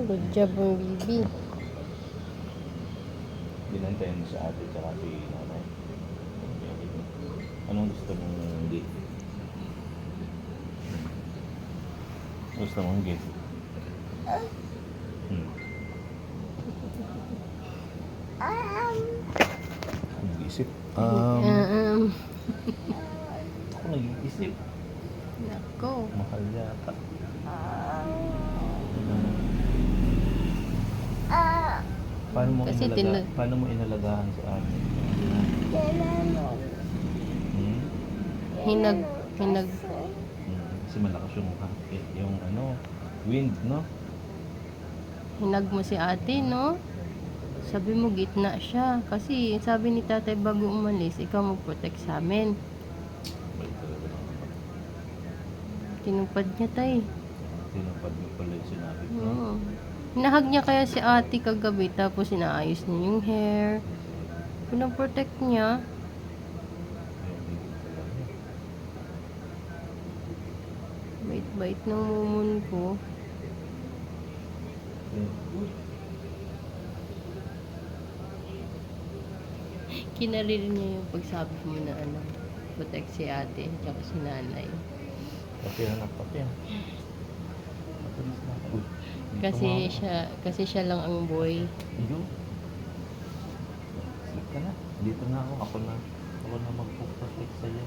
Good job ang bibi. Binantayan mo sa ate tsaka si nanay. Anong gusto mong gift? Gusto mong gift? Nag-iisip. Ako nag-iisip. Nako. Mahal yata. Kasi Paano mo inalagaan sa amin? Hinag. Kasi malakas yung wind, no? Hinag mo si ate, no? Sabi mo gitna siya. Kasi sabi ni tatay bago umalis, ikaw mag-protect sa amin. Bait talaga ng anak. Tinupad niya, tay. Tinupad mo pala yung sinabi ko. Oo. Hinahag niya kaya si ate kagabi, tapos inaayos niya yung hair. Pinaprotect niya. Yung higit talaga. Bait-bait ng mumon ko. Kinaririn niya yung pagsabi mo na protect si ate at si nanay. Pati anak, pati ah. Matulis na. Uy, Kasi siya lang ang boy. Iyo. Sleep ka na. Dito na ako. Ako na magpo-protect sa'yo.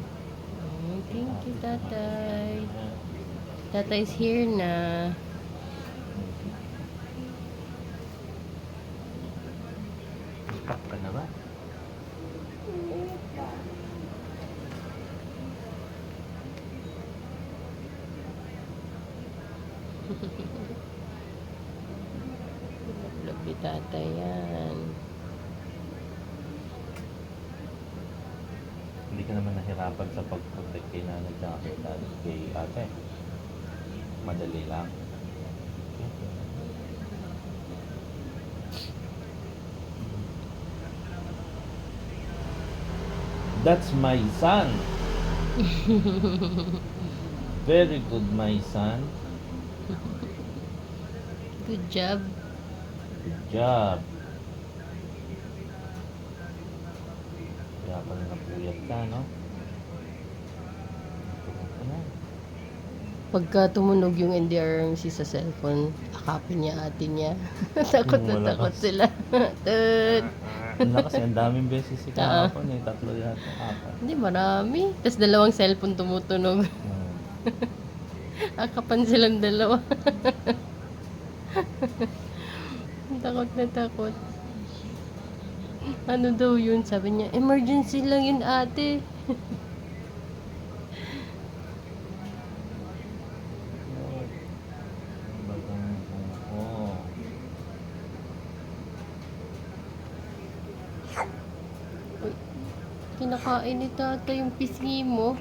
Thank you, tatay. Tatay's here na. Stop ka na ba? Love ni tatay yan. Hindi ka naman nahirapan sa pag-protect kay nanay at kay ate. Madali lang. That's my son. Very good, my son. Good job. Good job. Kaya pala napuyat ka, no? Napuyat ka na. Pagka tumunog yung NDRMC sa cellphone, akapin niya ate niya. Takot na takot sila. Tut. Ang lakas, ang daming beses si kahapon eh. 3 yata, 4. Hindi, marami. Tapos 2 cellphone tumutunog. Akapan silang 2. Takot na takot. Ano daw yun? Sabi niya, emergency lang yun ate. Uy, kinakain ni tata yung pisngi mo.